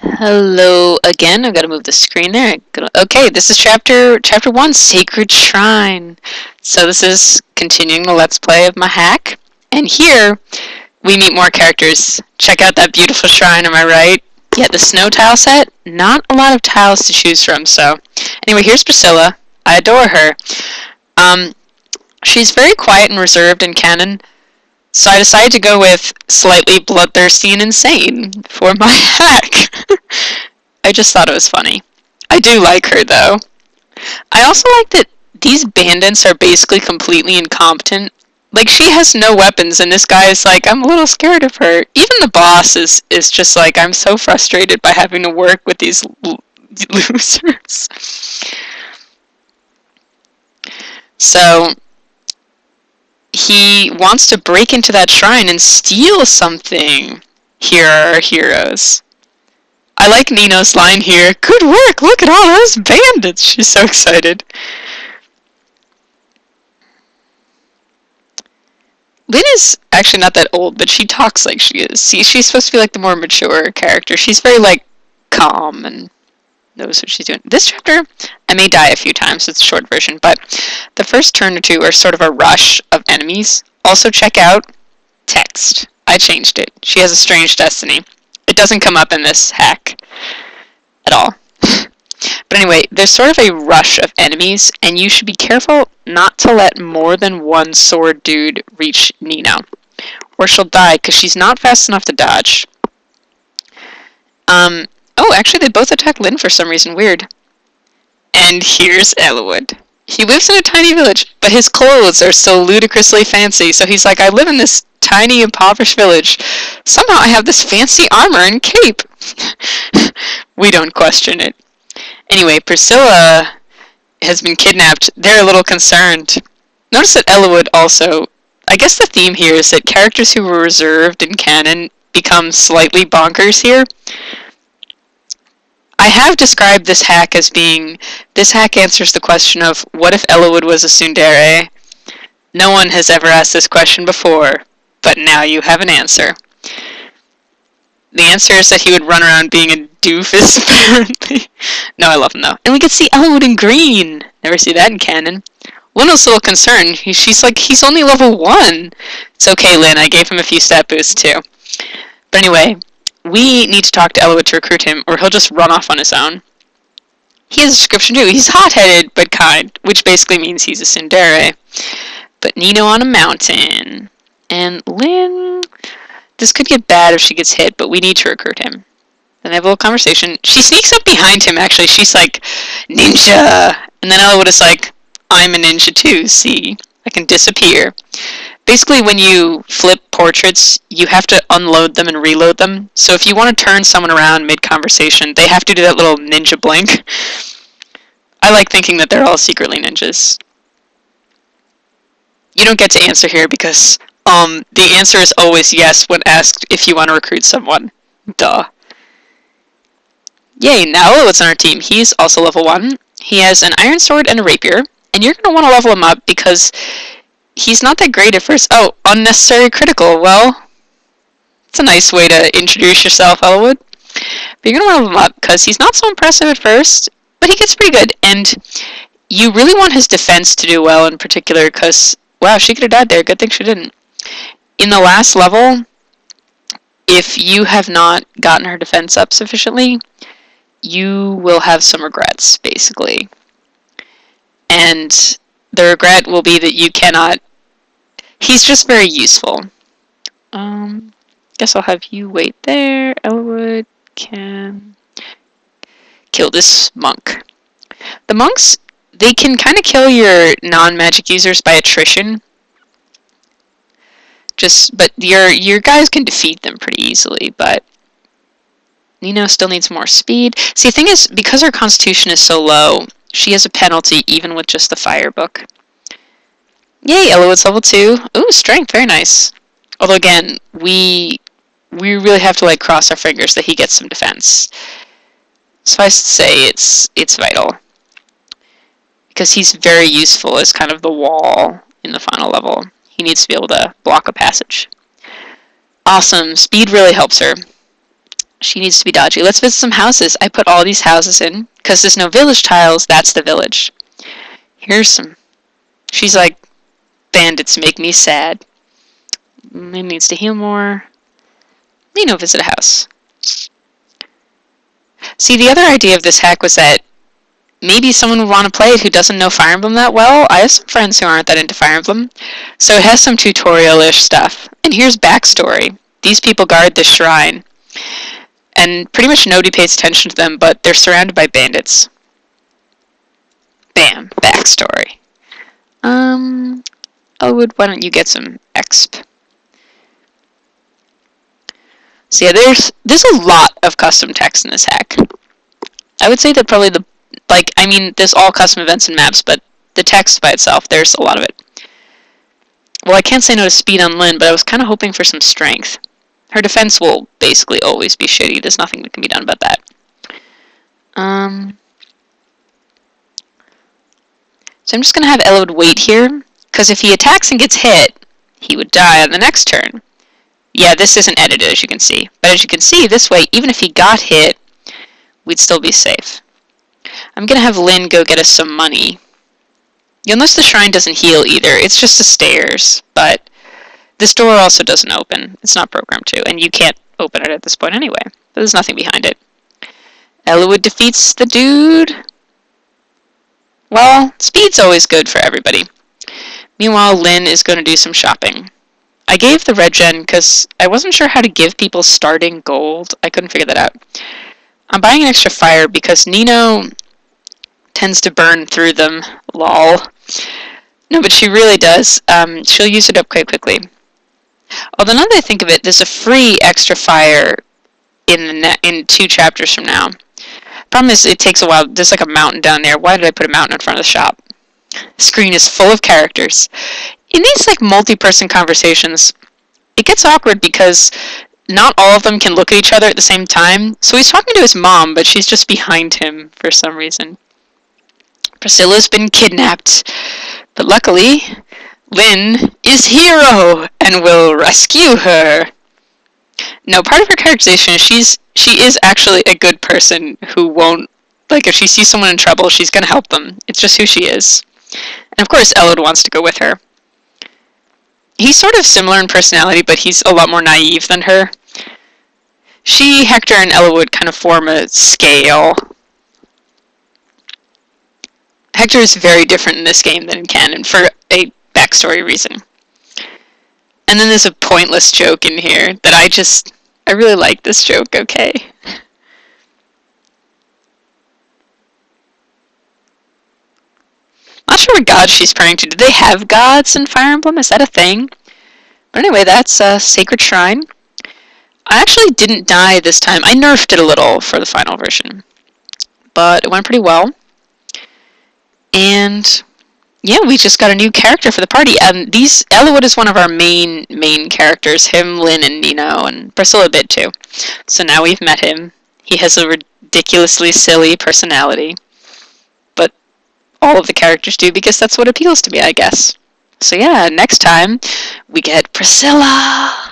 Hello again. I've got to move the screen there. Okay, this is chapter 1, Sacred Shrine. So this is continuing the Let's Play of my hack. And here we meet more characters. Check out that beautiful shrine, am I right? Yeah, the snow tile set. Not a lot of tiles to choose from, so. Anyway, here's Priscilla. I adore her. Um, she's very quiet and reserved in canon, so I decided to go with slightly bloodthirsty and insane for my hack. I just thought it was funny. I do like her, though. I also like that these bandits are basically completely incompetent. Like, she has no weapons, and this guy is like, I'm a little scared of her. Even the boss is just like, I'm so frustrated by having to work with these losers. So, he wants to break into that shrine and steal something. Here are our heroes. I like Nino's line here. Good work! Look at all those bandits! She's so excited. Lynn is actually not that old, but she talks like she is. See, she's supposed to be like the more mature character. She's very like calm and knows what she's doing. This chapter, I may die a few times. It's a short version, but the first turn or two are sort of a rush of enemies. Also check out text. I changed it. She has a strange destiny. It doesn't come up in this hack at all. But anyway, there's sort of a rush of enemies, and you should be careful not to let more than one sword dude reach Nino, or she'll die because she's not fast enough to dodge. Oh, actually, they both attack Lynn for some reason. Weird. And here's Elwood. He lives in a tiny village, but his clothes are so ludicrously fancy, so he's like, I live in this tiny, impoverished village. Somehow I have this fancy armor and cape. We don't question it. Anyway, Priscilla has been kidnapped. They're a little concerned. Notice that Elwood also... I guess the theme here is that characters who were reserved in canon become slightly bonkers here. I have described this hack as being... This hack answers the question of, what if Elwood was a tsundere? No one has ever asked this question before, but now you have an answer. The answer is that he would run around being a doofus, apparently. No, I love him, though. And we get to see Elwood in green. Never see that in canon. Lyn's a little concerned. She's like, he's only level 1. It's okay, Lynn. I gave him a few stat boosts, too. But anyway, we need to talk to Elwood to recruit him, or he'll just run off on his own. He has a description, too. He's hot-headed, but kind, which basically means he's a tsundere. But Nino on a mountain. And Lynn... This could get bad if she gets hit, but we need to recruit him. Then they have a little conversation. She sneaks up behind him, actually. She's like, ninja! And then Elwood is like, I'm a ninja too, see? I can disappear. Basically, when you flip portraits, you have to unload them and reload them. So if you want to turn someone around mid-conversation, they have to do that little ninja blink. I like thinking that they're all secretly ninjas. You don't get to answer here because... the answer is always yes when asked if you want to recruit someone. Duh. Yay, now Elwood's on our team. He's also level 1. He has an iron sword and a rapier, and you're going to want to level him up because he's not that great at first. Oh, unnecessary critical. Well, it's a nice way to introduce yourself, Elwood. But you're going to want to level him up because he's not so impressive at first, but he gets pretty good, and you really want his defense to do well in particular because, wow, she could have died there. Good thing she didn't. In the last level, if you have not gotten her defense up sufficiently, you will have some regrets, basically. And the regret will be that you cannot... He's just very useful. Guess I'll have you wait there. Elwood can kill this monk. The monks, they can kind of kill your non-magic users by attrition. But your guys can defeat them pretty easily, but Nino still needs more speed. See, the thing is, because her constitution is so low, she has a penalty even with just the fire book. Yay, Elwood's level 2. Ooh, strength, very nice. Although again, we really have to like cross our fingers that he gets some defense. Suffice to say, it's vital. Because he's very useful as kind of the wall in the final level. He needs to be able to block a passage. Awesome. Speed really helps her. She needs to be dodgy. Let's visit some houses. I put all these houses in because there's no village tiles. That's the village. Here's some. She's like, bandits make me sad. It needs to heal more. Visit a house. See, the other idea of this hack was that maybe someone would want to play it who doesn't know Fire Emblem that well. I have some friends who aren't that into Fire Emblem, so it has some tutorial-ish stuff. And here's backstory. These people guard this shrine, and pretty much nobody pays attention to them, but they're surrounded by bandits. Bam, backstory. Elwood, why don't you get some exp? So yeah, there's a lot of custom text in this hack. I would say that probably there's all custom events and maps, but the text by itself, there's a lot of it. Well, I can't say no to speed on Lyn, but I was kind of hoping for some strength. Her defense will basically always be shitty. There's nothing that can be done about that. So I'm just going to have Elwood wait here, because if he attacks and gets hit, he would die on the next turn. Yeah, this isn't edited, as you can see. But as you can see, this way, even if he got hit, we'd still be safe. I'm going to have Lyn go get us some money. You'll notice the shrine doesn't heal either. It's just the stairs, but this door also doesn't open. It's not programmed to, and you can't open it at this point anyway. There's nothing behind it. Elwood defeats the dude. Well, speed's always good for everybody. Meanwhile, Lyn is going to do some shopping. I gave the red gen because I wasn't sure how to give people starting gold. I couldn't figure that out. I'm buying an extra fire because Nino tends to burn through them. Lol. No, but she really does. She'll use it up quite quickly. Although now that I think of it, there's a free extra fire in 2 chapters from now. Problem is, it takes a while. There's like a mountain down there. Why did I put a mountain in front of the shop? The screen is full of characters. In these like multi-person conversations, it gets awkward because not all of them can look at each other at the same time. So he's talking to his mom, but she's just behind him for some reason. Priscilla's been kidnapped, but luckily, Lyn is hero and will rescue her. No, part of her characterization is she is actually a good person who won't, like, if she sees someone in trouble, she's gonna help them. It's just who she is. And of course, Elwood wants to go with her. He's sort of similar in personality, but he's a lot more naive than her. Hector, and Elwood kind of form a scale. Hector is very different in this game than in canon for a backstory reason. And then there's a pointless joke in here that I really like this joke, okay? Not sure what god she's praying to. Do they have gods in Fire Emblem? Is that a thing? But anyway, that's a Sacred Shrine. I actually didn't die this time. I nerfed it a little for the final version. But it went pretty well. And yeah, we just got a new character for the party. Elwood is one of our main characters. Him, Lyn, and Nino, and Priscilla a bit too. So now we've met him. He has a ridiculously silly personality. But all of the characters do because that's what appeals to me, I guess. So yeah, next time we get Priscilla.